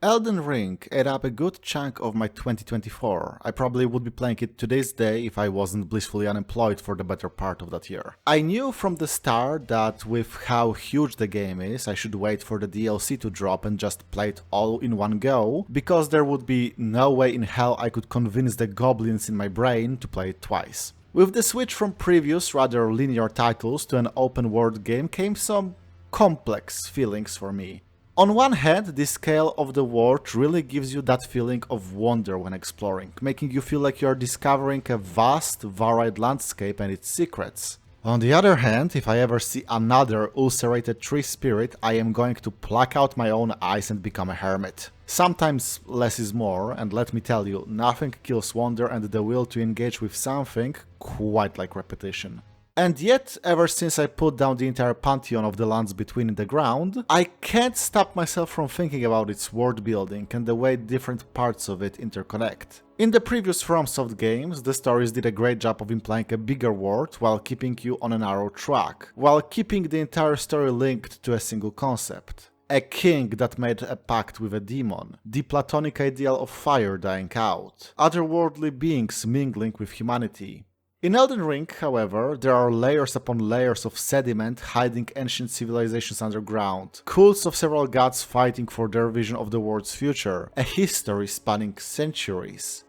Elden Ring ate up a good chunk of my 2024. I probably would be playing it to this day if I wasn't blissfully unemployed for the better part of that year. I knew from the start that with how huge the game is, I should wait for the DLC to drop and just play it all in one go, because there would be no way in hell I could convince the goblins in my brain to play it twice. With the switch from previous, rather linear titles to an open world game came some complex feelings for me. On one hand, the scale of the world really gives you that feeling of wonder when exploring, making you feel like you're discovering a vast, varied landscape and its secrets. On the other hand, if I ever see another ulcerated tree spirit, I am going to pluck out my own eyes and become a hermit. Sometimes less is more, and let me tell you, nothing kills wonder and the will to engage with something quite like repetition. And yet, ever since I put down the entire pantheon of the lands between in the ground, I can't stop myself from thinking about its world building and the way different parts of it interconnect. In the previous FromSoft games, the stories did a great job of implying a bigger world while keeping you on a narrow track, while keeping the entire story linked to a single concept. A king that made a pact with a demon, the platonic ideal of fire dying out, otherworldly beings mingling with humanity. In Elden Ring, however, there are layers upon layers of sediment hiding ancient civilizations underground, cults of several gods fighting for their vision of the world's future, a history spanning centuries.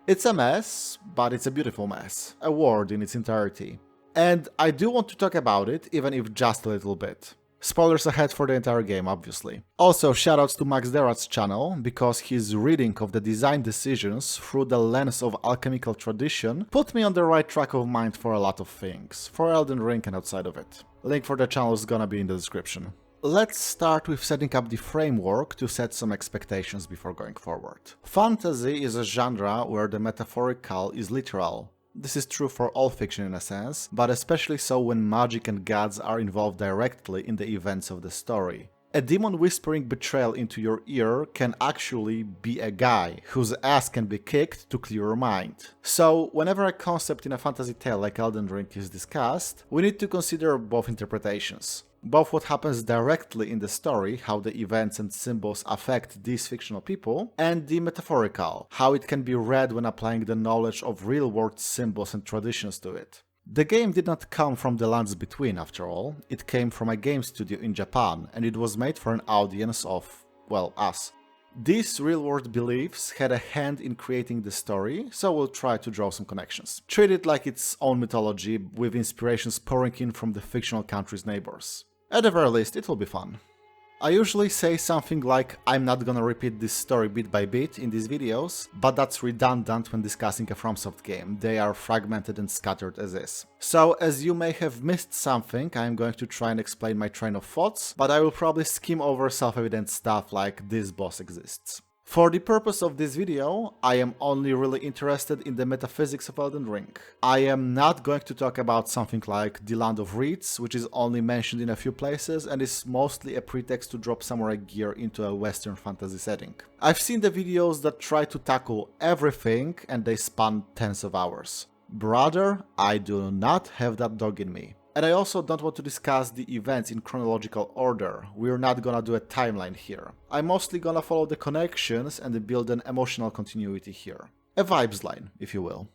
It's a mess, but it's a beautiful mess, a world in its entirety. And I do want to talk about it, even if just a little bit. Spoilers ahead for the entire game, obviously. Also, shoutouts to Max Derrat's channel, because his reading of the design decisions through the lens of alchemical tradition put me on the right track of mind for a lot of things, for Elden Ring and outside of it. Link for the channel is gonna be in the description. Let's start with setting up the framework to set some expectations before going forward. Fantasy is a genre where the metaphorical is literal. This is true for all fiction in a sense, but especially so when magic and gods are involved directly in the events of the story. A demon whispering betrayal into your ear can actually be a guy whose ass can be kicked to clear your mind. So, whenever a concept in a fantasy tale like Elden Ring is discussed, we need to consider both interpretations. Both what happens directly in the story, how the events and symbols affect these fictional people, and the metaphorical, how it can be read when applying the knowledge of real-world symbols and traditions to it. The game did not come from the lands between, after all. It came from a game studio in Japan, and it was made for an audience of, well, us. These real-world beliefs had a hand in creating the story, so we'll try to draw some connections. Treat it like its own mythology, with inspirations pouring in from the fictional country's neighbors. At the very least, it will be fun. I usually say something like, I'm not gonna repeat this story bit by bit in these videos, but that's redundant when discussing a FromSoft game. They are fragmented and scattered as is. So, as you may have missed something, I'm going to try and explain my train of thoughts, but I will probably skim over self-evident stuff like this boss exists. For the purpose of this video, I am only really interested in the metaphysics of Elden Ring. I am not going to talk about something like the Land of Reeds, which is only mentioned in a few places and is mostly a pretext to drop samurai gear into a Western fantasy setting. I've seen the videos that try to tackle everything and they span tens of hours. Brother, I do not have that dog in me. And I also don't want to discuss the events in chronological order. We're not gonna do a timeline here. I'm mostly gonna follow the connections and build an emotional continuity here. A vibes line, if you will.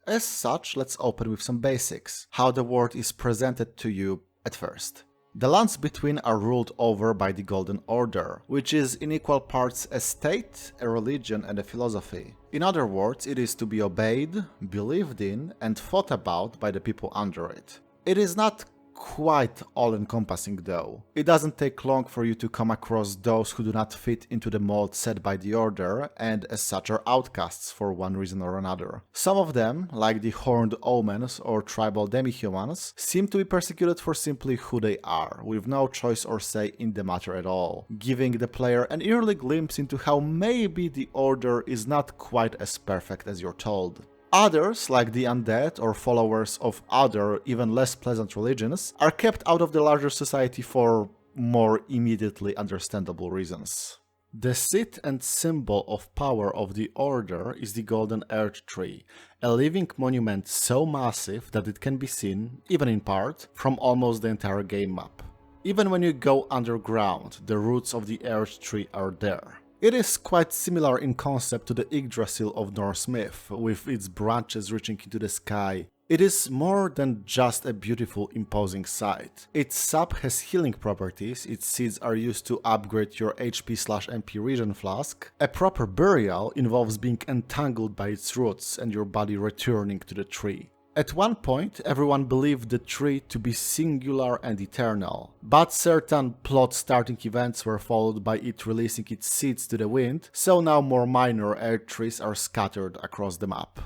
As such, let's open with some basics. How the world is presented to you at first. The lands between are ruled over by the Golden Order, which is in equal parts a state, a religion and a philosophy. In other words, it is to be obeyed, believed in and thought about by the people under it. It is not quite all-encompassing though. It doesn't take long for you to come across those who do not fit into the mold set by the Order and as such are outcasts for one reason or another. Some of them, like the Horned Omens or tribal demi-humans, seem to be persecuted for simply who they are, with no choice or say in the matter at all, giving the player an early glimpse into how maybe the Order is not quite as perfect as you're told. Others, like the undead or followers of other, even less pleasant religions, are kept out of the larger society for more immediately understandable reasons. The seat and symbol of power of the Order is the Golden Earth Tree, a living monument so massive that it can be seen, even in part, from almost the entire game map. Even when you go underground, the roots of the Earth Tree are there. It is quite similar in concept to the Yggdrasil of Norse myth, with its branches reaching into the sky. It is more than just a beautiful, imposing sight. Its sap has healing properties, its seeds are used to upgrade your HP/MP regen flask. A proper burial involves being entangled by its roots and your body returning to the tree. At one point, everyone believed the tree to be singular and eternal, but certain plot-starting events were followed by it releasing its seeds to the wind, so now more minor earth trees are scattered across the map.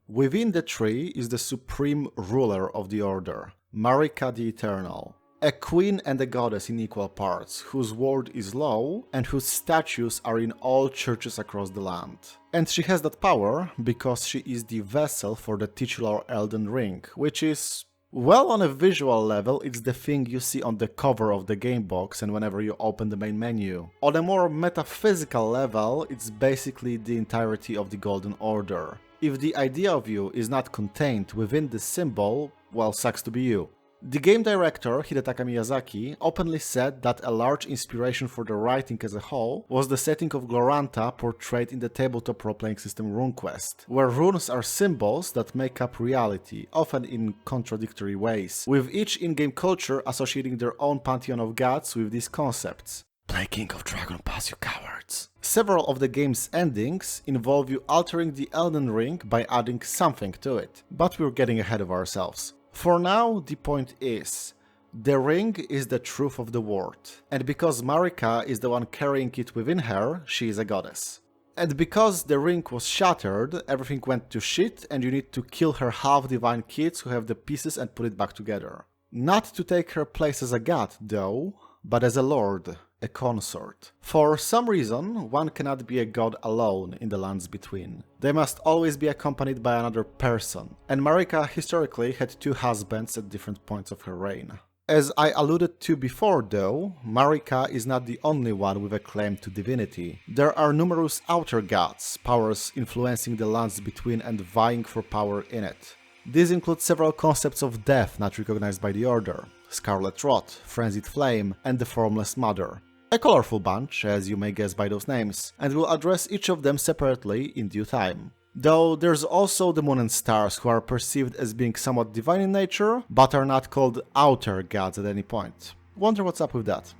Within the tree is the supreme ruler of the order, Marika the Eternal. A queen and a goddess in equal parts, whose word is law and whose statues are in all churches across the land. And she has that power because she is the vessel for the titular Elden Ring, which is, well, on a visual level, it's the thing you see on the cover of the game box and whenever you open the main menu. On a more metaphysical level, it's basically the entirety of the Golden Order. If the idea of you is not contained within this symbol, well, sucks to be you. The game director, Hidetaka Miyazaki, openly said that a large inspiration for the writing as a whole was the setting of Glorantha portrayed in the tabletop role-playing system RuneQuest, where runes are symbols that make up reality, often in contradictory ways, with each in-game culture associating their own pantheon of gods with these concepts. Play King of Dragon Pass, you cowards! Several of the game's endings involve you altering the Elden Ring by adding something to it, but we're getting ahead of ourselves. For now, the point is, the ring is the truth of the world, and because Marika is the one carrying it within her, she is a goddess. And because the ring was shattered, everything went to shit and you need to kill her half-divine kids who have the pieces and put it back together. Not to take her place as a god, though, but as a lord, a consort. For some reason, one cannot be a god alone in the lands between. They must always be accompanied by another person, and Marika historically had two husbands at different points of her reign. As I alluded to before though, Marika is not the only one with a claim to divinity. There are numerous outer gods, powers influencing the lands between and vying for power in it. These include several concepts of death not recognized by the Order, Scarlet Rot, Frenzied Flame, and the Formless Mother. A colorful bunch, as you may guess by those names, and we'll address each of them separately in due time. Though there's also the Moon and Stars, who are perceived as being somewhat divine in nature, but are not called outer gods at any point. Wonder what's up with that.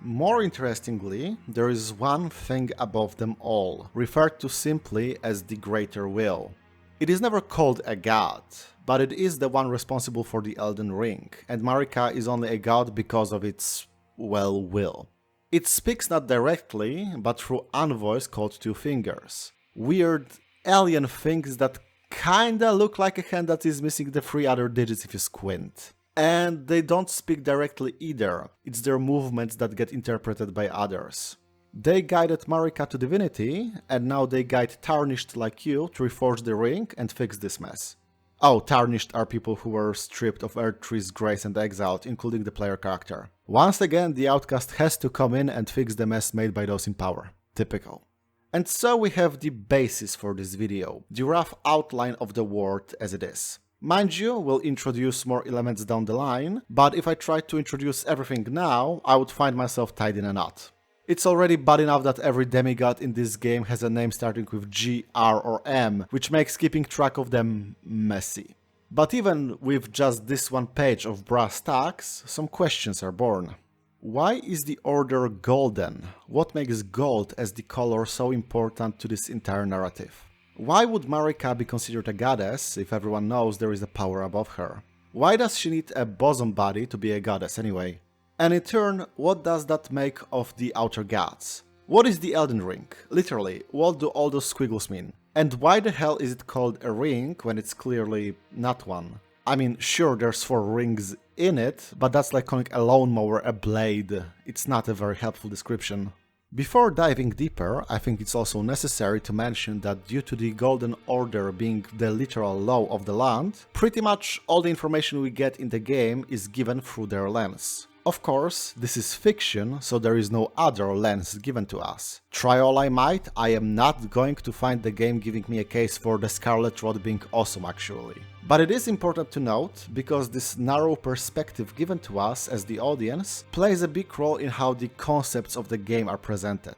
More interestingly, there is one thing above them all, referred to simply as the Greater Will. It is never called a god, but it is the one responsible for the Elden Ring, and Marika is only a god because of its, well, will. It speaks not directly, but through envoys called Two Fingers. Weird alien things that kinda look like a hand that is missing the three other digits if you squint. And they don't speak directly either, it's their movements that get interpreted by others. They guided Marika to divinity, and now they guide Tarnished like you to reforge the ring and fix this mess. Oh, Tarnished are people who were stripped of Erdtree's grace and exiled, including the player character. Once again, the outcast has to come in and fix the mess made by those in power. Typical. And so we have the basis for this video, the rough outline of the world as it is. Mind you, we'll introduce more elements down the line, but if I tried to introduce everything now, I would find myself tied in a knot. It's already bad enough that every demigod in this game has a name starting with G, R or M, which makes keeping track of them messy. But even with just this one page of brass tacks, some questions are born. Why is the Order golden? What makes gold as the color so important to this entire narrative? Why would Marika be considered a goddess if everyone knows there is a power above her? Why does she need a bosom body to be a goddess anyway? And in turn, what does that make of the outer gods? What is the Elden Ring? Literally, what do all those squiggles mean? And why the hell is it called a ring when it's clearly not one? I mean, sure, there's 4 rings in it, but that's like calling a lawnmower a blade. It's not a very helpful description. Before diving deeper, I think it's also necessary to mention that due to the Golden Order being the literal law of the land, pretty much all the information we get in the game is given through their lens. Of course, this is fiction, so there is no other lens given to us. Try all I might, I am not going to find the game giving me a case for the Scarlet Rod being awesome actually. But it is important to note, because this narrow perspective given to us as the audience plays a big role in how the concepts of the game are presented.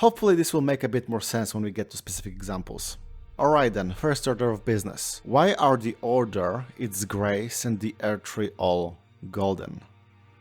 Hopefully this will make a bit more sense when we get to specific examples. Alright then, first order of business. Why are the Order, its Grace and the Earth Tree all golden?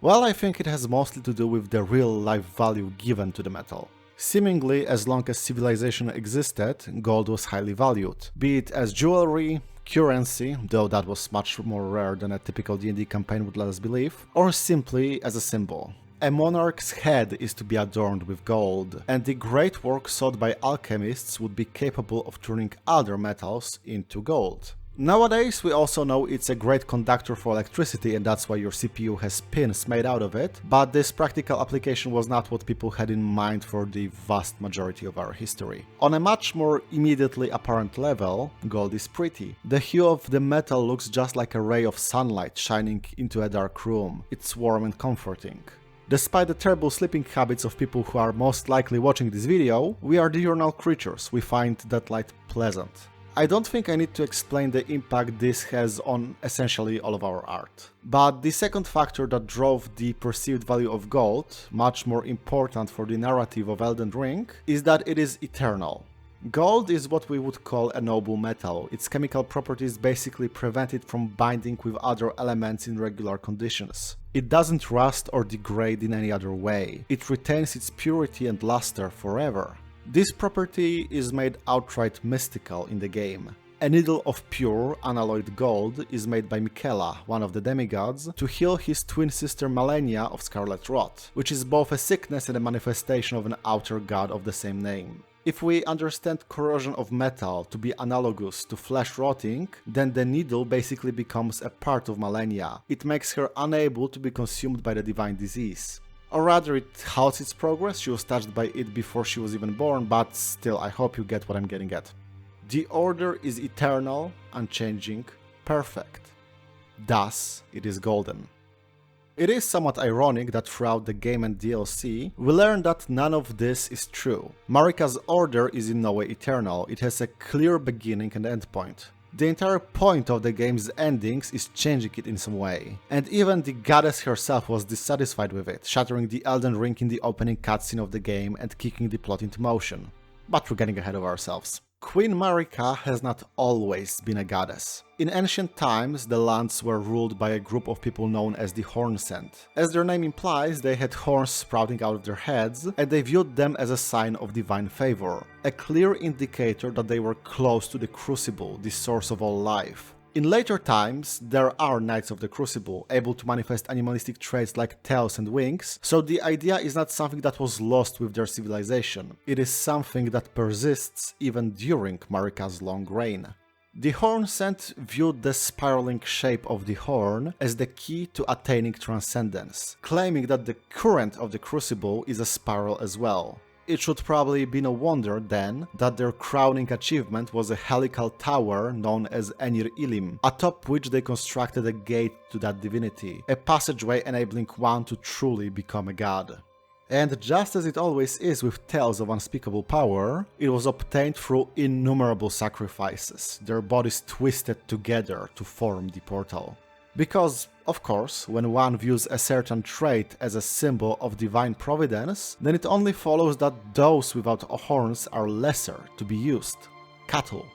Well, I think it has mostly to do with the real life value given to the metal. Seemingly, as long as civilization existed, gold was highly valued, be it as jewelry, currency, though that was much more rare than a typical D&D campaign would let us believe, or simply as a symbol. A monarch's head is to be adorned with gold, and the great work sought by alchemists would be capable of turning other metals into gold. Nowadays, we also know it's a great conductor for electricity, and that's why your CPU has pins made out of it, but this practical application was not what people had in mind for the vast majority of our history. On a much more immediately apparent level, gold is pretty. The hue of the metal looks just like a ray of sunlight shining into a dark room. It's warm and comforting. Despite the terrible sleeping habits of people who are most likely watching this video, we are diurnal creatures, we find that light pleasant. I don't think I need to explain the impact this has on essentially all of our art. But the second factor that drove the perceived value of gold, much more important for the narrative of Elden Ring, is that it is eternal. Gold is what we would call a noble metal. Its chemical properties basically prevent it from binding with other elements in regular conditions. It doesn't rust or degrade in any other way. It retains its purity and luster forever. This property is made outright mystical in the game. A needle of pure, unalloyed gold is made by Miquella, one of the demigods, to heal his twin sister Malenia of scarlet rot, which is both a sickness and a manifestation of an outer god of the same name. If we understand corrosion of metal to be analogous to flesh rotting, then the needle basically becomes a part of Malenia. It makes her unable to be consumed by the divine disease. Or rather, it halts its progress. She was touched by it before she was even born, but still, I hope you get what I'm getting at. The Order is eternal, unchanging, perfect. Thus, it is golden. It is somewhat ironic that throughout the game and DLC, we learn that none of this is true. Marika's Order is in no way eternal, it has a clear beginning and endpoint. The entire point of the game's endings is changing it in some way, and even the goddess herself was dissatisfied with it, shattering the Elden Ring in the opening cutscene of the game and kicking the plot into motion. But we're getting ahead of ourselves. Queen Marika has not always been a goddess. In ancient times, the lands were ruled by a group of people known as the Hornsent. As their name implies, they had horns sprouting out of their heads, and they viewed them as a sign of divine favor, a clear indicator that they were close to the Crucible, the source of all life. In later times, there are Knights of the Crucible, able to manifest animalistic traits like tails and wings, so the idea is not something that was lost with their civilization. It is something that persists even during Marika's long reign. The Hornsent viewed the spiraling shape of the horn as the key to attaining transcendence, claiming that the current of the Crucible is a spiral as well. It should probably be no wonder, then, that their crowning achievement was a helical tower known as Enir-Ilim, atop which they constructed a gate to that divinity, a passageway enabling one to truly become a god. And just as it always is with tales of unspeakable power, it was obtained through innumerable sacrifices, their bodies twisted together to form the portal. Because, of course, when one views a certain trait as a symbol of divine providence, then it only follows that those without horns are lesser to be used. Cattle.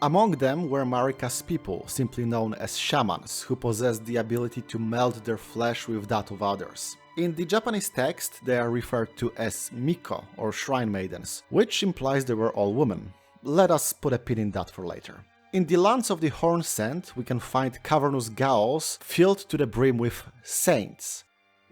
Among them were Marika's people, simply known as shamans, who possessed the ability to meld their flesh with that of others. In the Japanese text, they are referred to as Miko, or Shrine Maidens, which implies they were all women. Let us put a pin in that for later. In the lands of the Hornsent, we can find cavernous galls filled to the brim with saints.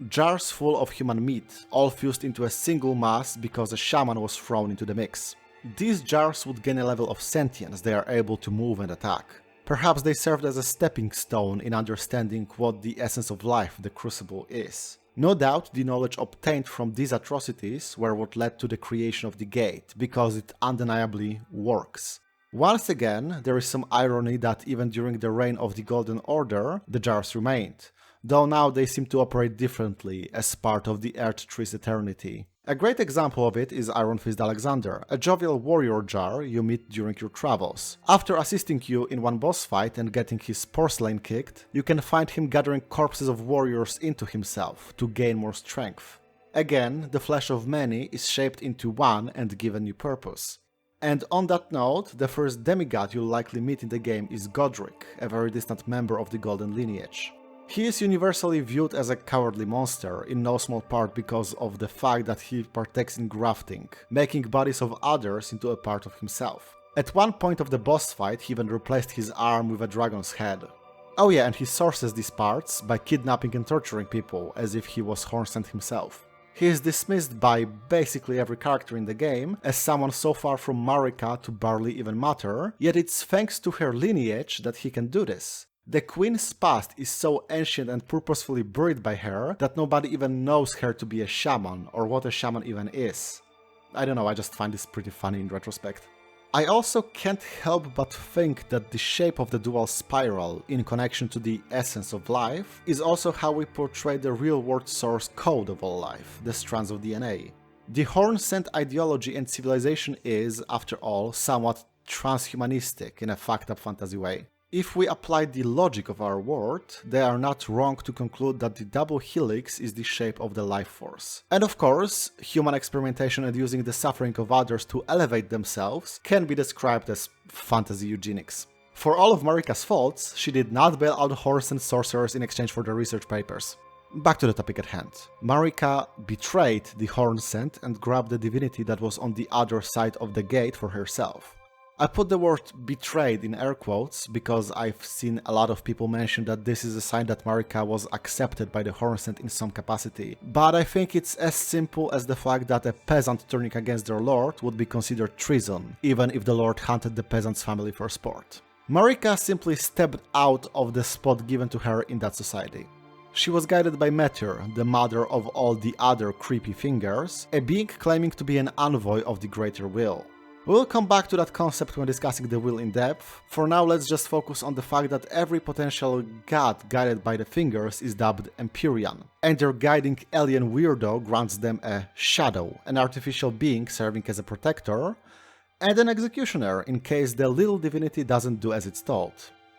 Jars full of human meat, all fused into a single mass because a shaman was thrown into the mix. These jars would gain a level of sentience, they are able to move and attack. Perhaps they served as a stepping stone in understanding what the essence of life, the Crucible, is. No doubt the knowledge obtained from these atrocities were what led to the creation of the gate, because it undeniably works. Once again, there is some irony that even during the reign of the Golden Order, the jars remained, though now they seem to operate differently as part of the Earth Tree's eternity. A great example of it is Iron Fist Alexander, a jovial warrior jar you meet during your travels. After assisting you in one boss fight and getting his porcelain kicked, you can find him gathering corpses of warriors into himself to gain more strength. Again, the flesh of many is shaped into one and given new purpose. And on that note, the first demigod you'll likely meet in the game is Godric, a very distant member of the Golden lineage. He is universally viewed as a cowardly monster, in no small part because of the fact that he partakes in grafting, making bodies of others into a part of himself. At one point of the boss fight, he even replaced his arm with a dragon's head. Oh yeah, and he sources these parts by kidnapping and torturing people, as if he was Hornsent himself. He is dismissed by basically every character in the game as someone so far from Marika to barely even matter, yet it's thanks to her lineage that he can do this. The queen's past is so ancient and purposefully buried by her that nobody even knows her to be a shaman, or what a shaman even is. I don't know, I just find this pretty funny in retrospect. I also can't help but think that the shape of the dual spiral, in connection to the essence of life, is also how we portray the real-world source code of all life, the strands of DNA. The Hornsent ideology and civilization is, after all, somewhat transhumanistic in a fucked-up fantasy way. If we apply the logic of our world, they are not wrong to conclude that the double helix is the shape of the life force. And of course, human experimentation and using the suffering of others to elevate themselves can be described as fantasy eugenics. For all of Marika's faults, she did not bail out Hornsent sorcerers in exchange for their research papers. Back to the topic at hand. Marika betrayed the Hornsent and grabbed the divinity that was on the other side of the gate for herself. I put the word betrayed in air quotes because I've seen a lot of people mention that this is a sign that Marika was accepted by the Hornsent in some capacity, but I think it's as simple as the fact that a peasant turning against their lord would be considered treason, even if the lord hunted the peasant's family for sport. Marika simply stepped out of the spot given to her in that society. She was guided by Metyr, the mother of all the other creepy fingers, a being claiming to be an envoy of the Greater Will. We'll come back to that concept when discussing the will in depth. For now, let's just focus on the fact that every potential god guided by the fingers is dubbed Empyrean, and their guiding alien weirdo grants them a shadow, an artificial being serving as a protector, and an executioner in case the little divinity doesn't do as it's told.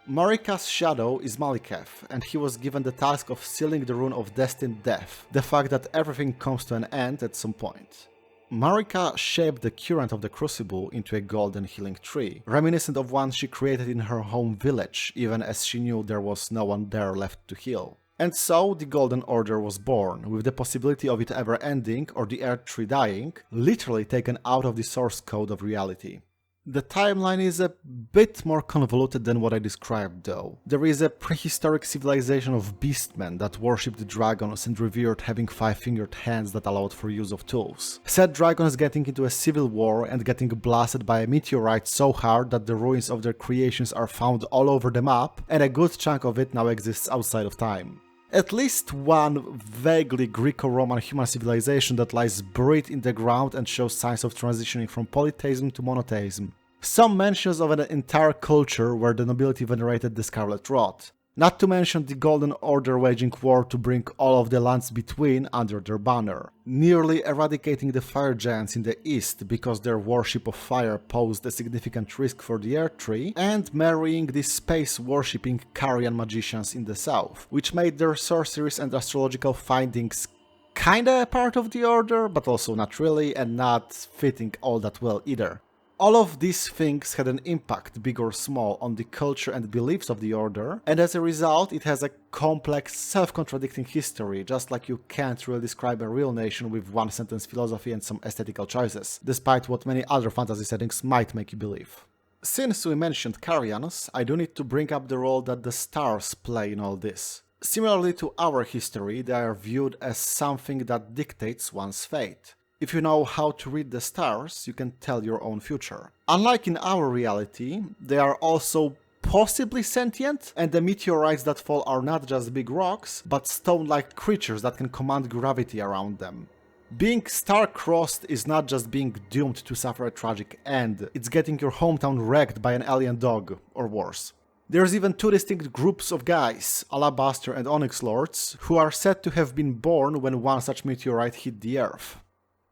Marika's shadow is Maliketh, and he was given the task of sealing the rune of destined death, the fact that everything comes to an end at some point. Marika shaped the current of the crucible into a golden healing tree, reminiscent of one she created in her home village, even as she knew there was no one there left to heal. And so the Golden Order was born, with the possibility of it ever ending or the Earth Tree dying, literally taken out of the source code of reality. The timeline is a bit more convoluted than what I described though. There is a prehistoric civilization of beastmen that worshipped dragons and revered having 5-fingered hands that allowed for use of tools. Said dragons getting into a civil war and getting blasted by a meteorite so hard that the ruins of their creations are found all over the map, and a good chunk of it now exists outside of time. At least one vaguely Greco-Roman human civilization that lies buried in the ground and shows signs of transitioning from polytheism to monotheism. Some mentions of an entire culture where the nobility venerated the Scarlet Rot. Not to mention the Golden Order waging war to bring all of the lands between under their banner, nearly eradicating the fire giants in the east because their worship of fire posed a significant risk for the Earth Tree, and marrying the space-worshipping Carian magicians in the south, which made their sorceries and astrological findings kinda a part of the Order, but also not really, and not fitting all that well either. All of these things had an impact, big or small, on the culture and beliefs of the Order, and as a result it has a complex, self-contradicting history, just like you can't really describe a real nation with one-sentence philosophy and some aesthetical choices, despite what many other fantasy settings might make you believe. Since we mentioned Carians, I do need to bring up the role that the stars play in all this. Similarly to our history, they are viewed as something that dictates one's fate. If you know how to read the stars, you can tell your own future. Unlike in our reality, they are also possibly sentient, and the meteorites that fall are not just big rocks, but stone-like creatures that can command gravity around them. Being star-crossed is not just being doomed to suffer a tragic end, it's getting your hometown wrecked by an alien dog, or worse. There's even two distinct groups of guys, Alabaster and Onyx Lords, who are said to have been born when one such meteorite hit the Earth.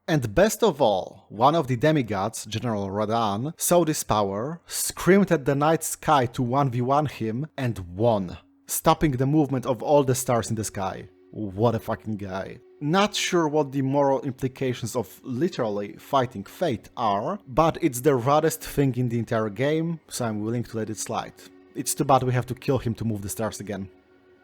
And best of all, one of the demigods, General Radahn, saw this power, screamed at the night sky to 1v1 him, and won, stopping the movement of all the stars in the sky. What a fucking guy. Not sure what the moral implications of literally fighting fate are, but it's the raddest thing in the entire game, so I'm willing to let it slide. It's too bad we have to kill him to move the stars again.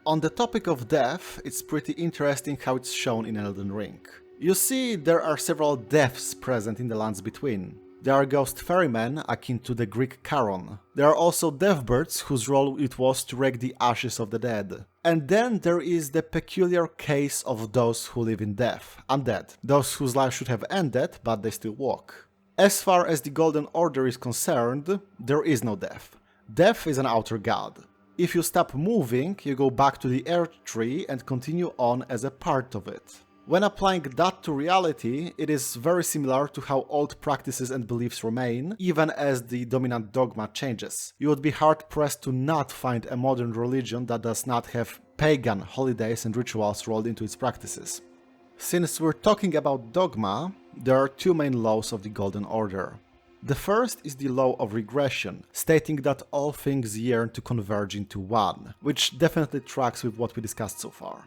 On the topic of death, it's pretty interesting how it's shown in Elden Ring. You see, there are several deaths present in the lands between. There are ghost ferrymen, akin to the Greek Charon. There are also deathbirds, whose role it was to rake the ashes of the dead. And then there is the peculiar case of those who live in death, undead. Those whose life should have ended, but they still walk. As far as the Golden Order is concerned, there is no death. Death is an outer god. If you stop moving, you go back to the Earth Tree and continue on as a part of it. When applying that to reality, it is very similar to how old practices and beliefs remain, even as the dominant dogma changes. You would be hard-pressed to not find a modern religion that does not have pagan holidays and rituals rolled into its practices. Since we're talking about dogma, there are two main laws of the Golden Order. The first is the law of regression, stating that all things yearn to converge into one, which definitely tracks with what we discussed so far.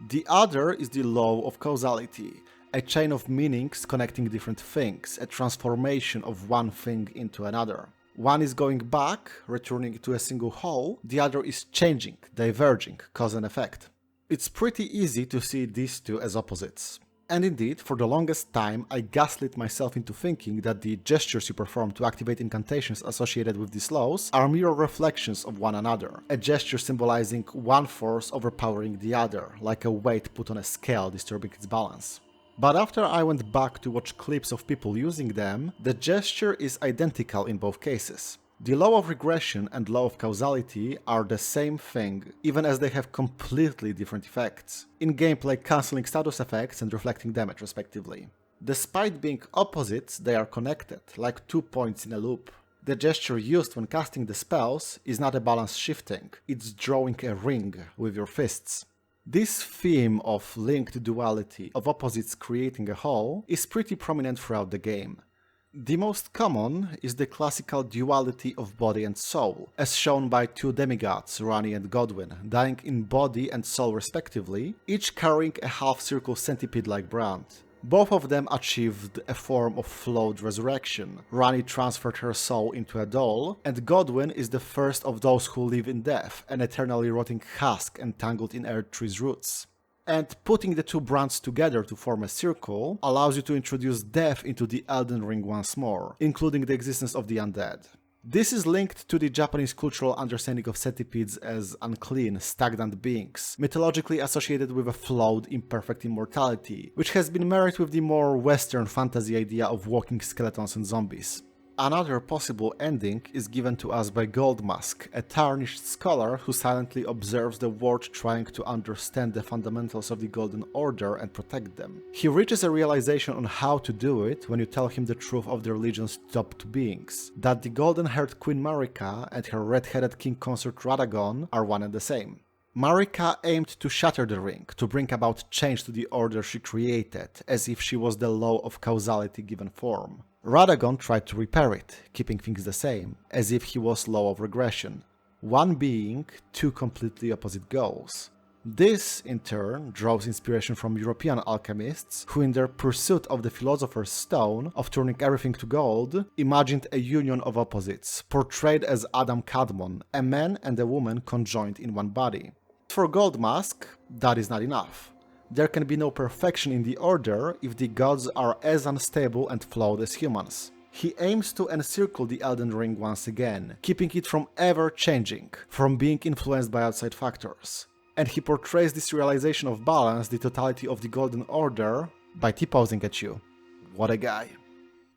The other is the law of causality, a chain of meanings connecting different things, a transformation of one thing into another. One is going back, returning to a single whole, the other is changing, diverging, cause and effect. It's pretty easy to see these two as opposites. And indeed, for the longest time, I gaslit myself into thinking that the gestures you perform to activate incantations associated with these laws are mirror reflections of one another, a gesture symbolizing one force overpowering the other, like a weight put on a scale disturbing its balance. But after I went back to watch clips of people using them, the gesture is identical in both cases. The law of regression and law of causality are the same thing, even as they have completely different effects, in gameplay cancelling status effects and reflecting damage respectively. Despite being opposites, they are connected, like 2 points in a loop. The gesture used when casting the spells is not a balance shifting, it's drawing a ring with your fists. This theme of linked duality, of opposites creating a whole, is pretty prominent throughout the game. The most common is the classical duality of body and soul, as shown by two demigods, Ranni and Godwyn, dying in body and soul respectively, each carrying a half-circle centipede-like brand. Both of them achieved a form of flawed resurrection. Ranni transferred her soul into a doll, and Godwyn is the first of those who live in death, an eternally rotting husk entangled in Earthtree's roots. And putting the two brands together to form a circle allows you to introduce death into the Elden Ring once more, including the existence of the undead. This is linked to the Japanese cultural understanding of centipedes as unclean, stagnant beings, mythologically associated with a flawed, imperfect immortality, which has been married with the more Western fantasy idea of walking skeletons and zombies. Another possible ending is given to us by Goldmask, a tarnished scholar who silently observes the world trying to understand the fundamentals of the Golden Order and protect them. He reaches a realization on how to do it when you tell him the truth of the religion's top two beings, that the golden-haired Queen Marika and her red-headed king consort Radagon are one and the same. Marika aimed to shatter the ring, to bring about change to the order she created, as if she was the law of causality given form. Radagon tried to repair it, keeping things the same, as if he was law of regression. One being, two completely opposite goals. This, in turn, draws inspiration from European alchemists, who in their pursuit of the Philosopher's Stone, of turning everything to gold, imagined a union of opposites, portrayed as Adam Kadmon, a man and a woman conjoined in one body. For Goldmask, that is not enough. There can be no perfection in the order if the gods are as unstable and flawed as humans. He aims to encircle the Elden Ring once again, keeping it from ever changing, from being influenced by outside factors. And he portrays this realization of balance, the totality of the Golden Order, by T-posing at you. What a guy.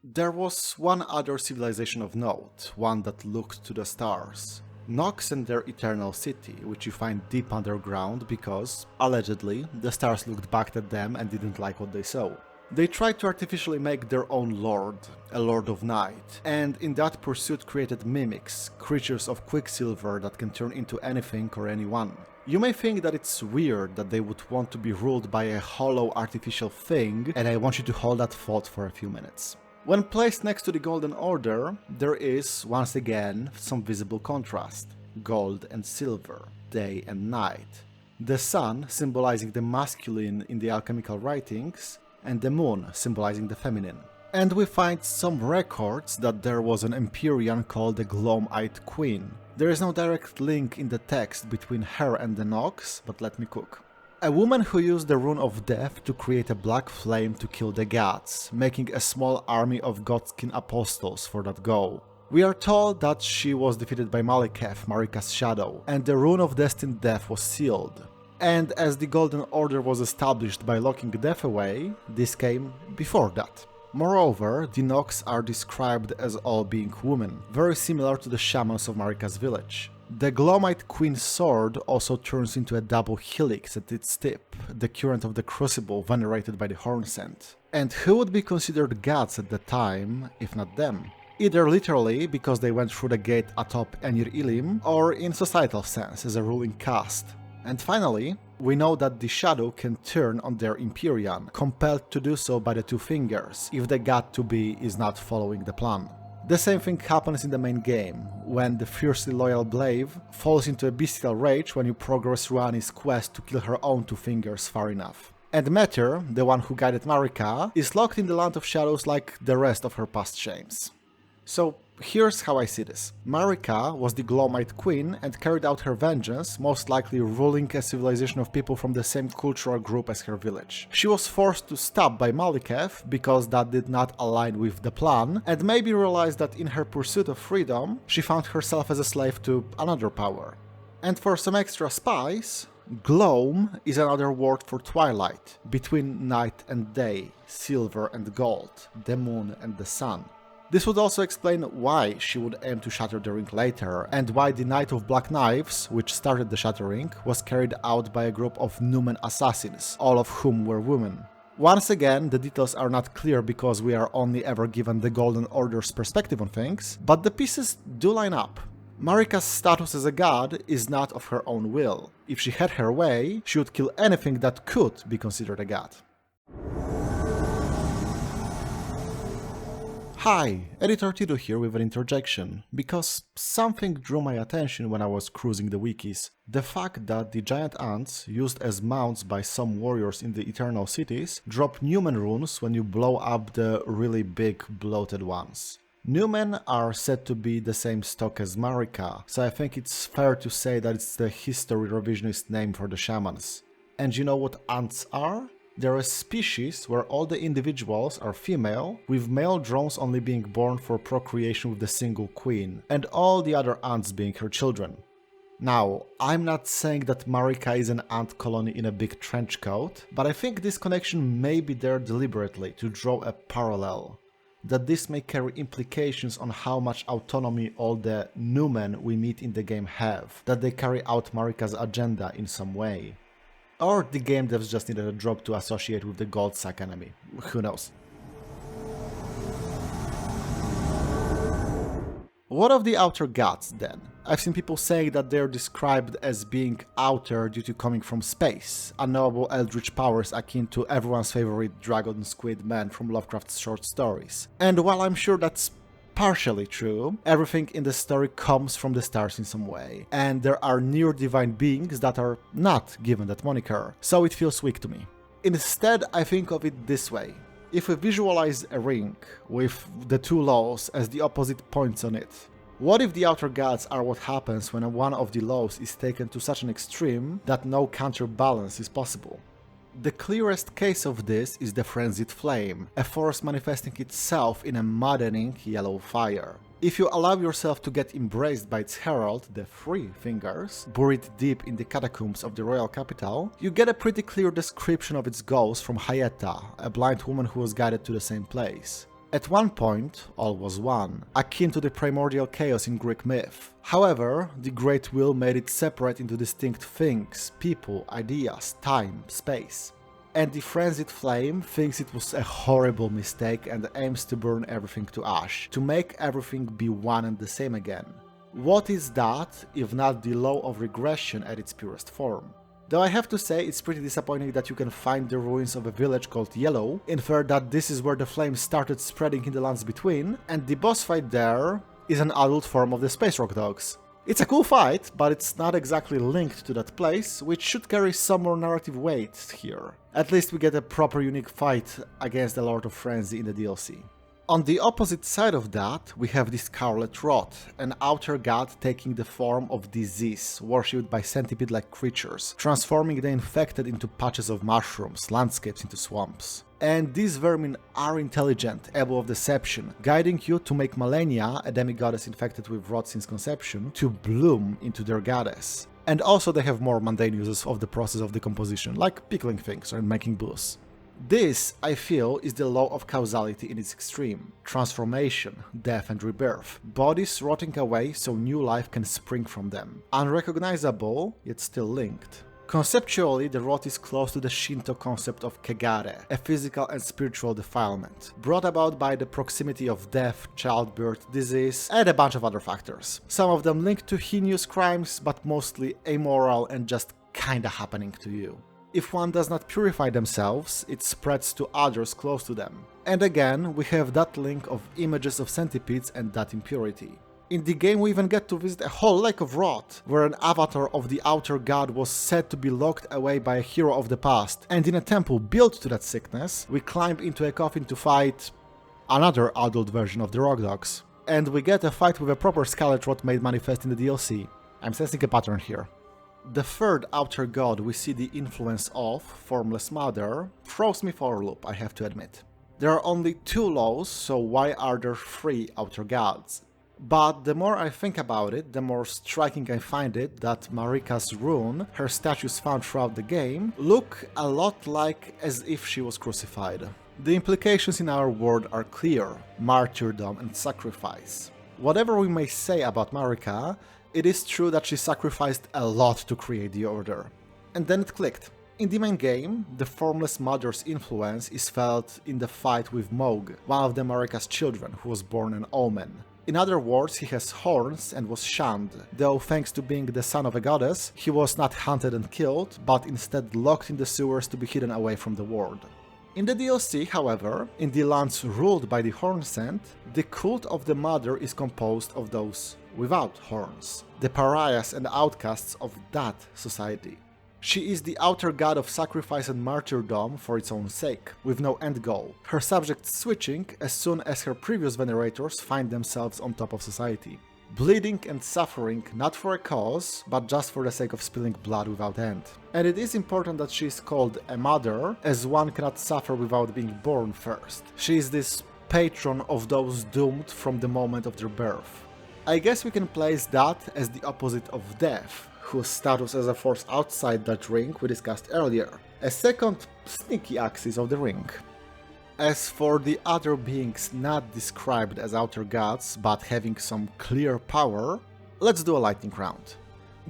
There was one other civilization of note, one that looked to the stars. Nox and their eternal city, which you find deep underground because, allegedly, the stars looked back at them and didn't like what they saw. They tried to artificially make their own lord, a lord of night, and in that pursuit created mimics, creatures of quicksilver that can turn into anything or anyone. You may think that it's weird that they would want to be ruled by a hollow artificial thing, and I want you to hold that thought for a few minutes. When placed next to the Golden Order, there is, once again, some visible contrast. Gold and silver, day and night. the sun symbolizing the masculine in the alchemical writings, and the moon symbolizing the feminine. And we find some records that there was an Empyrean called the Gloam-Eyed Queen. There is no direct link in the text between her and the Nox, but let me cook. A woman who used the Rune of Death to create a black flame to kill the gods, making a small army of godskin apostles for that goal. We are told that she was defeated by Maliketh, Marika's shadow, and the Rune of Destined Death was sealed. And as the Golden Order was established by locking death away, this came before that. Moreover, the Nox are described as all being women, very similar to the shamans of Marika's village. The Gloam-Eyed Queen's sword also turns into a double helix at its tip, the current of the crucible venerated by the Hornsent. And who would be considered gods at the time, if not them? Either literally, because they went through the gate atop Enir-Ilim, or in societal sense, as a ruling caste. And finally, we know that the Shadow can turn on their Empyrean, compelled to do so by the Two Fingers, if the god-to-be is not following the plan. The same thing happens in the main game, when the fiercely loyal Blaive falls into a bestial rage when you progress Ruani's quest to kill her own Two Fingers far enough. And Metyr, the one who guided Marika, is locked in the Land of Shadows like the rest of her past shames. So here's how I see this. Marika was the Gloam-Eyed Queen and carried out her vengeance, most likely ruling a civilization of people from the same cultural group as her village. She was forced to stop by Maliketh because that did not align with the plan, and maybe realized that in her pursuit of freedom, she found herself as a slave to another power. And for some extra spice, Gloam is another word for twilight, between night and day, silver and gold, the moon and the sun. This would also explain why she would aim to shatter the ring later, and why the Knight of Black Knives, which started the shattering, was carried out by a group of Numen assassins, all of whom were women. Once again, the details are not clear because we are only ever given the Golden Order's perspective on things, but the pieces do line up. Marika's status as a god is not of her own will. If she had her way, she would kill anything that could be considered a god. Hi, Editor Tito here with an interjection, because something drew my attention when I was cruising the wikis. The fact that the giant ants, used as mounts by some warriors in the Eternal Cities, drop Numen runes when you blow up the really big bloated ones. Numen are said to be the same stock as Marika, so I think it's fair to say that it's the history revisionist name for the shamans. And you know what ants are? They're a species where all the individuals are female, with male drones only being born for procreation with the single queen, and all the other ants being her children. Now, I'm not saying that Marika is an ant colony in a big trench coat, but I think this connection may be there deliberately to draw a parallel. That this may carry implications on how much autonomy all the Numen we meet in the game have, that they carry out Marika's agenda in some way. Or the game devs just needed a drop to associate with the Goldsack enemy, who knows. What of the outer gods then? I've seen people saying that they're described as being outer due to coming from space, unknowable eldritch powers akin to everyone's favorite dragon squid man from Lovecraft's short stories. And while I'm sure that's partially true, everything in the story comes from the stars in some way, and there are near-divine beings that are not given that moniker, so it feels weak to me. Instead, I think of it this way. If we visualize a ring with the two lows as the opposite points on it, what if the outer gods are what happens when one of the lows is taken to such an extreme that no counterbalance is possible? The clearest case of this is the Frenzied Flame, a force manifesting itself in a maddening yellow fire. If you allow yourself to get embraced by its herald, the Three Fingers, buried deep in the catacombs of the royal capital, you get a pretty clear description of its goals from Hayeta, a blind woman who was guided to the same place. At one point, all was one, akin to the primordial chaos in Greek myth. However, the Great Will made it separate into distinct things, people, ideas, time, space. And the Frenzied Flame thinks it was a horrible mistake and aims to burn everything to ash, to make everything be one and the same again. What is that, if not the law of regression at its purest form? Though I have to say it's pretty disappointing that you can find the ruins of a village called Yellow, infer that this is where the flames started spreading in the lands between, and the boss fight there is an adult form of the Space Rock Dogs. It's a cool fight, but it's not exactly linked to that place, which should carry some more narrative weight here. At least we get a proper unique fight against the Lord of Frenzy in the DLC. On the opposite side of that, we have the Scarlet Rot, an outer god taking the form of disease, worshipped by centipede-like creatures, transforming the infected into patches of mushrooms, landscapes into swamps. And these vermin are intelligent, able of deception, guiding you to make Malenia, a demigoddess infected with rot since conception, to bloom into their goddess. And also they have more mundane uses of the process of decomposition, like pickling things or making booze. This, I feel, is the law of causality in its extreme. Transformation, death and rebirth. Bodies rotting away so new life can spring from them. Unrecognizable, yet still linked. Conceptually, the rot is close to the Shinto concept of kegare, a physical and spiritual defilement, brought about by the proximity of death, childbirth, disease, and a bunch of other factors. Some of them linked to heinous crimes, but mostly amoral and just kinda happening to you. If one does not purify themselves, it spreads to others close to them. And again, we have that link of images of centipedes and that impurity. In the game we even get to visit a whole lake of rot, where an avatar of the outer god was said to be locked away by a hero of the past, and in a temple built to that sickness, we climb into a coffin to fight another adult version of the Rock Dogs. And we get a fight with a proper Scarlet Rot made manifest in the DLC. I'm sensing a pattern here. The third outer god we see the influence of, Formless Mother, throws me for a loop, I have to admit. There are only 2 laws, so why are there 3 outer gods? But the more I think about it, the more striking I find it that Marika's rune, her statues found throughout the game, look a lot like as if she was crucified. The implications in our world are clear: martyrdom and sacrifice. Whatever we may say about Marika, it is true that she sacrificed a lot to create the Order. And then it clicked. In the main game, the Formless Mother's influence is felt in the fight with Mohg, one of the Marika's children who was born an omen. In other words, he has horns and was shunned, though thanks to being the son of a goddess, he was not hunted and killed, but instead locked in the sewers to be hidden away from the world. In the DLC, however, in the lands ruled by the Hornsent, the cult of the Mother is composed of those without horns, the pariahs and outcasts of that society. She is the outer god of sacrifice and martyrdom for its own sake, with no end goal, her subjects switching as soon as her previous venerators find themselves on top of society. Bleeding and suffering not for a cause, but just for the sake of spilling blood without end. And it is important that she is called a mother, as one cannot suffer without being born first. She is this patron of those doomed from the moment of their birth. I guess we can place that as the opposite of death, whose status as a force outside that ring we discussed earlier, a second sneaky axis of the ring. As for the other beings not described as outer gods, but having some clear power, let's do a lightning round.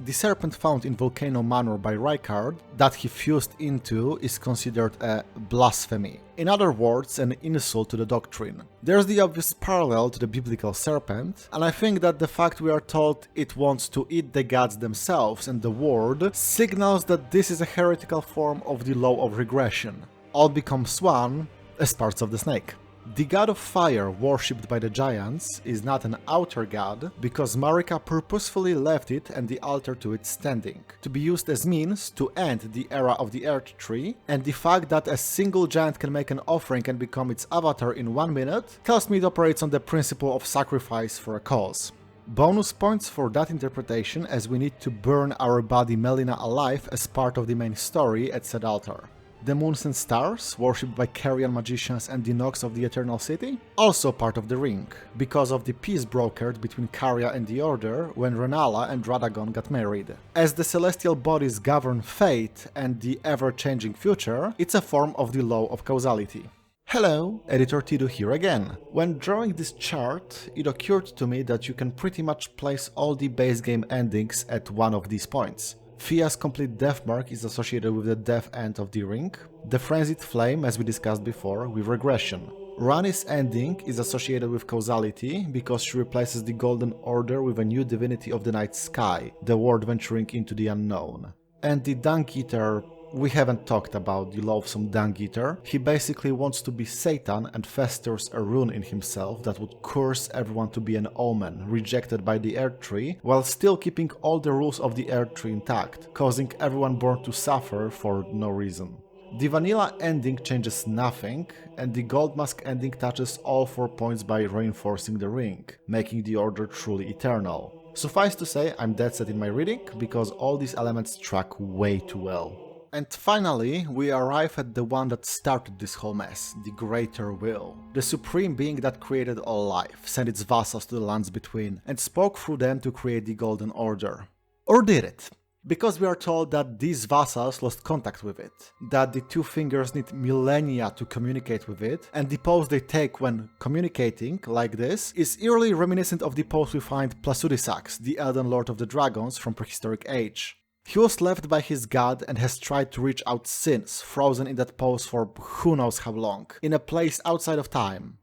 The serpent found in Volcano Manor by Rykard that he fused into is considered a blasphemy. In other words, an insult to the doctrine. There's the obvious parallel to the biblical serpent, and I think that the fact we are told it wants to eat the gods themselves and the world signals that this is a heretical form of the law of regression. All becomes one as parts of the snake. The god of fire worshipped by the giants is not an outer god because Marika purposefully left it and the altar to it standing, to be used as means to end the era of the Earth Tree, and the fact that a single giant can make an offering and become its avatar in 1 minute tells me it operates on the principle of sacrifice for a cause. Bonus points for that interpretation, as we need to burn our body Melina alive as part of the main story at said altar. The moons and stars, worshipped by Carian magicians and the Nox of the Eternal City, also part of the ring, because of the peace brokered between Caria and the Order when Rennala and Radagon got married. As the celestial bodies govern fate and the ever-changing future, it's a form of the law of causality. Hello, Editor Tidu here again. When drawing this chart, it occurred to me that you can pretty much place all the base game endings at one of these points. Fia's complete death mark is associated with the death end of the ring, the frenzied flame, as we discussed before, with regression. Ranni's ending is associated with causality because she replaces the Golden Order with a new divinity of the night sky, the world venturing into the unknown. And the Dung Eater We haven't talked about the loathsome Dung Eater. He basically wants to be Satan and festers a rune in himself that would curse everyone to be an omen, rejected by the Earth Tree, while still keeping all the rules of the Earth Tree intact, causing everyone born to suffer for no reason. The vanilla ending changes nothing, and the Gold Mask ending touches all 4 points by reinforcing the ring, making the order truly eternal. Suffice to say, I'm dead set in my reading, because all these elements track way too well. And finally, we arrive at the one that started this whole mess, the Greater Will. The supreme being that created all life, sent its vassals to the lands between, and spoke through them to create the Golden Order. Or did it? Because we are told that these vassals lost contact with it, that the two fingers need millennia to communicate with it, and the pose they take when communicating, like this, is eerily reminiscent of the pose we find Plasudisax, the Elden Lord of the Dragons from prehistoric age. He was left by his god and has tried to reach out since, frozen in that pose for who knows how long, in a place outside of time.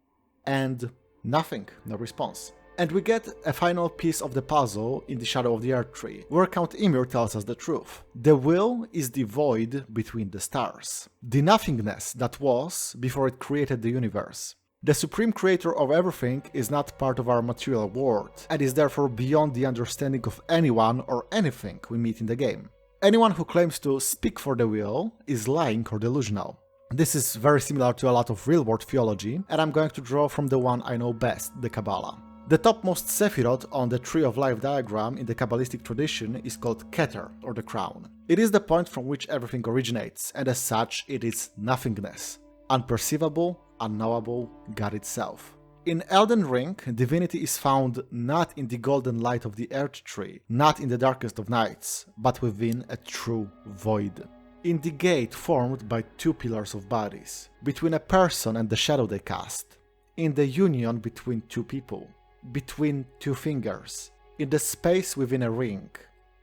And nothing, no response. And we get a final piece of the puzzle in the Shadow of the Earth Tree, where Count Ymir tells us the truth. The will is the void between the stars. The nothingness that was before it created the universe. The supreme creator of everything is not part of our material world, and is therefore beyond the understanding of anyone or anything we meet in the game. Anyone who claims to speak for the will is lying or delusional. This is very similar to a lot of real-world theology, and I'm going to draw from the one I know best, the Kabbalah. The topmost Sephiroth on the Tree of Life diagram in the Kabbalistic tradition is called Keter, or the crown. It is the point from which everything originates, and as such it is nothingness. Unperceivable, unknowable, God itself. In Elden Ring, divinity is found not in the golden light of the Earth Tree, not in the darkest of nights, but within a true void. In the gate formed by two pillars of bodies, between a person and the shadow they cast, in the union between two people, between two fingers, in the space within a ring,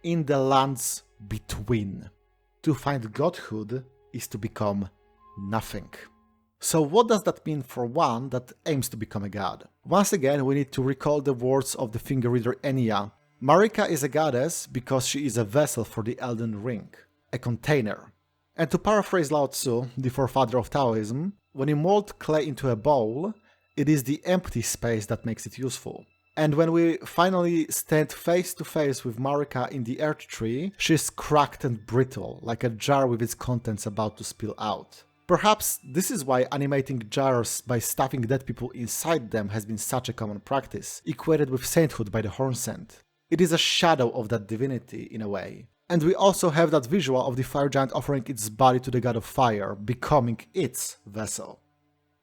in the lands between. To find godhood is to become nothing. So what does that mean for one that aims to become a god? Once again, we need to recall the words of the finger reader Enya. Marika is a goddess because she is a vessel for the Elden Ring, a container. And to paraphrase Lao Tzu, the forefather of Taoism, when you mold clay into a bowl, it is the empty space that makes it useful. And when we finally stand face to face with Marika in the Earth Tree, she is cracked and brittle, like a jar with its contents about to spill out. Perhaps this is why animating jars by stuffing dead people inside them has been such a common practice, equated with sainthood by the Hornsent. It is a shadow of that divinity, in a way. And we also have that visual of the fire giant offering its body to the god of fire, becoming its vessel.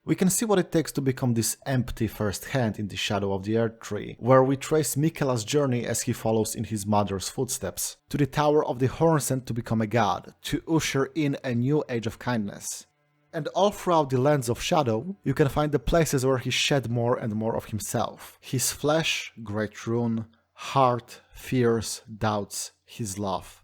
We can see what it takes to become this empty first hand in the Shadow of the Earth Tree, where we trace Miquella's journey as he follows in his mother's footsteps, to the Tower of the Hornsent to become a god, to usher in a new age of kindness. And all throughout the Lands of Shadow, you can find the places where he shed more and more of himself. His flesh, great rune, heart, fears, doubts, his love.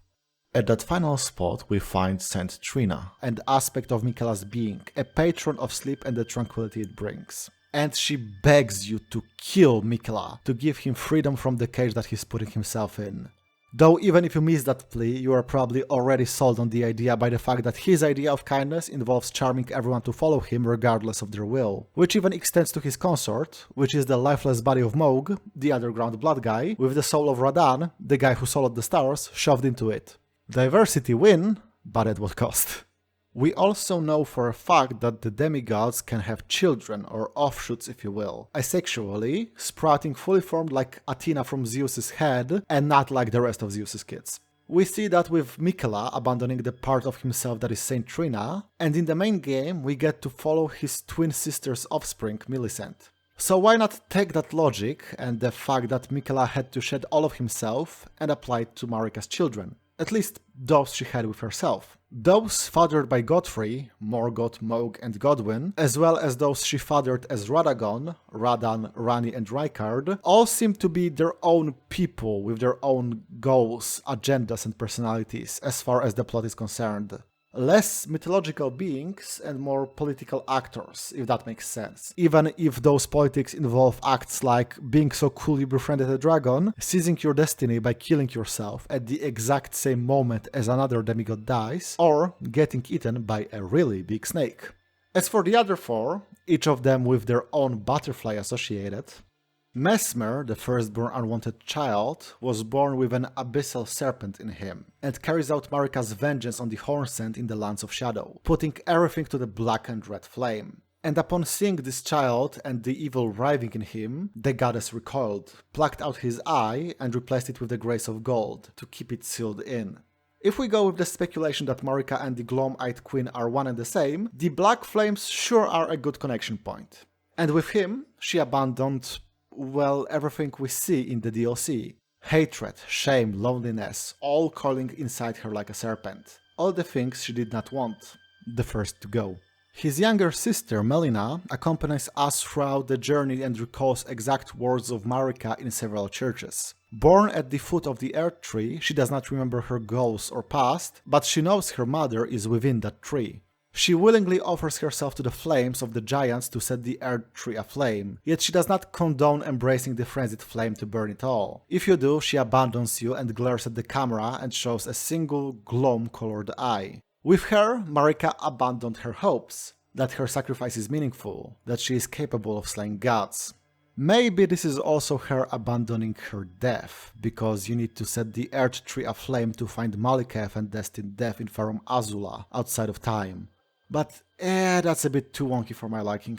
At that final spot we find Saint Trina, an aspect of Miquella's being, a patron of sleep and the tranquility it brings. And she begs you to kill Miquella, to give him freedom from the cage that he's putting himself in. Though even if you miss that plea, you are probably already sold on the idea by the fact that his idea of kindness involves charming everyone to follow him regardless of their will, which even extends to his consort, which is the lifeless body of Mohg, the underground blood guy, with the soul of Radahn, the guy who swallowed the stars, shoved into it. Diversity win, but at what cost? We also know for a fact that the demigods can have children, or offshoots if you will, asexually, sprouting fully formed like Athena from Zeus's head, and not like the rest of Zeus's kids. We see that with Miquella abandoning the part of himself that is Saint Trina, and in the main game we get to follow his twin sister's offspring, Millicent. So why not take that logic and the fact that Miquella had to shed all of himself and apply it to Marika's children? At least those she had with herself. Those fathered by Godfrey, Morgoth, Mohg and Godwyn, as well as those she fathered as Radagon, Radahn, Ranni and Rykard, all seem to be their own people with their own goals, agendas and personalities, as far as the plot is concerned. Less mythological beings and more political actors, if that makes sense. Even if those politics involve acts like being so cool you befriended a dragon, seizing your destiny by killing yourself at the exact same moment as another demigod dies, or getting eaten by a really big snake. As for the other four, each of them with their own butterfly associated, Mesmer, the firstborn unwanted child, was born with an abyssal serpent in him, and carries out Marika's vengeance on the Hornsent in the Lands of Shadow, putting everything to the black and red flame. And upon seeing this child and the evil writhing in him, the goddess recoiled, plucked out his eye and replaced it with the grace of gold, to keep it sealed in. If we go with the speculation that Marika and the Gloam-Eyed Queen are one and the same, the black flames sure are a good connection point. And with him, she abandoned, well, everything we see in the DLC. Hatred, shame, loneliness, all coiling inside her like a serpent. All the things she did not want. The first to go. His younger sister, Malenia, accompanies us throughout the journey and recalls exact words of Marika in several churches. Born at the foot of the Earth Tree, she does not remember her goals or past, but she knows her mother is within that tree. She willingly offers herself to the flames of the giants to set the Earth Tree aflame, yet she does not condone embracing the frenzied flame to burn it all. If you do, she abandons you and glares at the camera and shows a single gloam-colored eye. With her, Marika abandoned her hopes, that her sacrifice is meaningful, that she is capable of slaying gods. Maybe this is also her abandoning her death, because you need to set the Earth Tree aflame to find Maliketh and destined death in Farum Azula, outside of time. But that's a bit too wonky for my liking.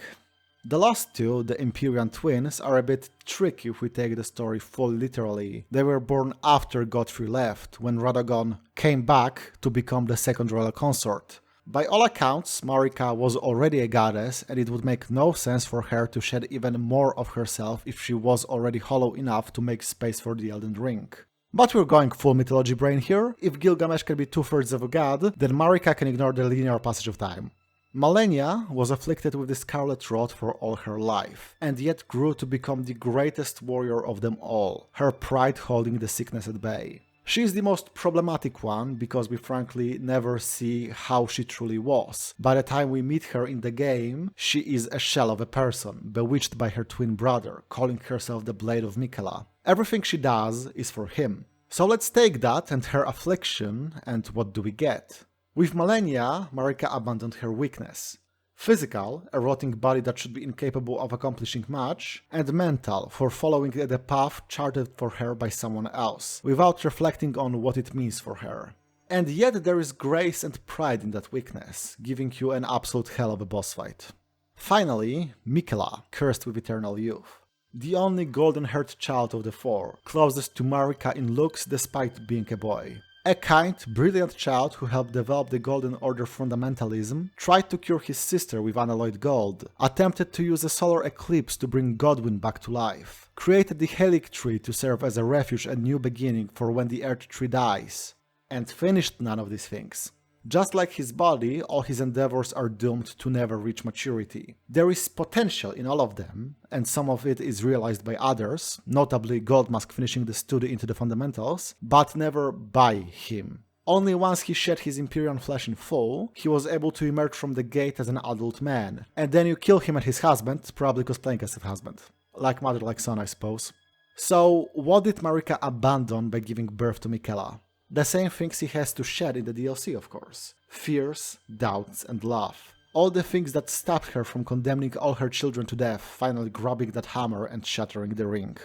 The last two, the Empyrean twins, are a bit tricky if we take the story fully literally. They were born after Godfrey left, when Radagon came back to become the second royal consort. By all accounts, Marika was already a goddess, and it would make no sense for her to shed even more of herself if she was already hollow enough to make space for the Elden Ring. But we're going full mythology brain here. If Gilgamesh can be 2/3 of a god, then Marika can ignore the linear passage of time. Malenia was afflicted with the Scarlet Rot for all her life, and yet grew to become the greatest warrior of them all, her pride holding the sickness at bay. She is the most problematic one, because we frankly never see how she truly was. By the time we meet her in the game, she is a shell of a person, bewitched by her twin brother, calling herself the Blade of Miquella. Everything she does is for him. So let's take that and her affliction, and what do we get? With Malenia, Marika abandoned her weakness. Physical, a rotting body that should be incapable of accomplishing much, and mental, for following the path charted for her by someone else, without reflecting on what it means for her. And yet there is grace and pride in that weakness, giving you an absolute hell of a boss fight. Finally, Miquella, cursed with eternal youth. The only golden-haired child of the four, closest to Marika in looks despite being a boy. A kind, brilliant child who helped develop the Golden Order fundamentalism, tried to cure his sister with unalloyed gold, attempted to use a solar eclipse to bring Godwyn back to life, created the Helix Tree to serve as a refuge and new beginning for when the Earth Tree dies, and finished none of these things. Just like his body, all his endeavors are doomed to never reach maturity. There is potential in all of them, and some of it is realized by others, notably Goldmask finishing the study into the fundamentals, but never by him. Only once he shed his Empyrean flesh in full, he was able to emerge from the gate as an adult man. And then you kill him and his husband, probably cosplaying as his husband. Like mother, like son, I suppose. So, what did Marika abandon by giving birth to Miquella? The same things he has to shed in the DLC, of course. Fears, doubts, and love. All the things that stopped her from condemning all her children to death, finally grabbing that hammer and shattering the ring.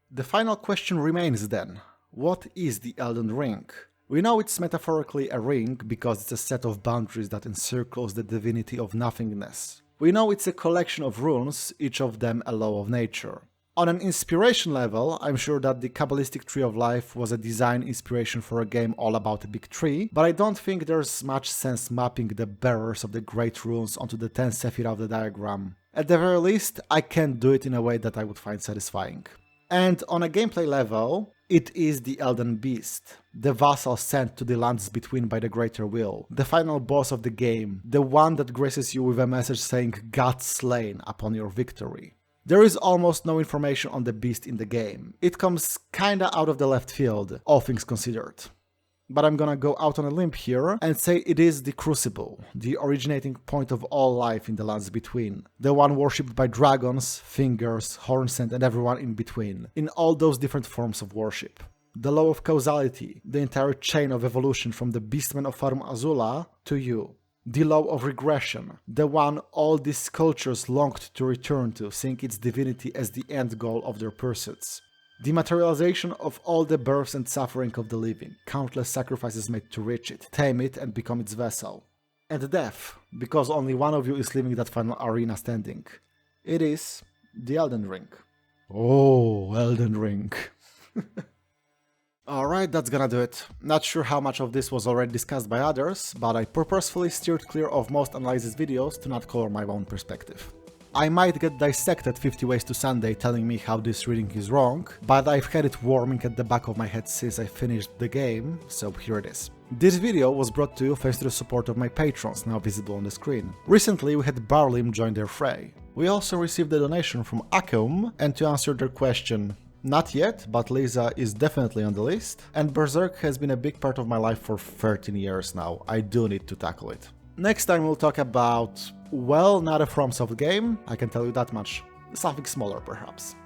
The final question remains then. What is the Elden Ring? We know it's metaphorically a ring because it's a set of boundaries that encircles the divinity of nothingness. We know it's a collection of runes, each of them a law of nature. On an inspiration level, I'm sure that the Kabbalistic Tree of Life was a design inspiration for a game all about a big tree, but I don't think there's much sense mapping the bearers of the Great Runes onto the 10 Sephira of the diagram. At the very least, I can't do it in a way that I would find satisfying. And on a gameplay level, it is the Elden Beast, the vassal sent to the lands between by the Greater Will, the final boss of the game, the one that graces you with a message saying "God slain" upon your victory. There is almost no information on the beast in the game. It comes kinda out of the left field, all things considered. But I'm gonna go out on a limb here and say it is the Crucible, the originating point of all life in the lands between. The one worshipped by dragons, fingers, hornsent and everyone in between, in all those different forms of worship. The law of causality, the entire chain of evolution from the beastmen of Farum Azula to you. The law of regression, the one all these cultures longed to return to, seeing its divinity as the end goal of their pursuits. The materialization of all the births and suffering of the living, countless sacrifices made to reach it, tame it and become its vessel. And death, because only one of you is leaving that final arena standing. It is the Elden Ring. Oh, Elden Ring. Alright, that's gonna do it. Not sure how much of this was already discussed by others, but I purposefully steered clear of most analysis videos to not color my own perspective. I might get dissected 50 ways to Sunday telling me how this reading is wrong, but I've had it warming at the back of my head since I finished the game, so here it is. This video was brought to you thanks to the support of my patrons, now visible on the screen. Recently we had Barlim join their fray. We also received a donation from Akum, and to answer their question, not yet, but Lisa is definitely on the list, and Berserk has been a big part of my life for 13 years now. I do need to tackle it. Next time we'll talk about, well, not a FromSoft game, I can tell you that much. Something smaller perhaps.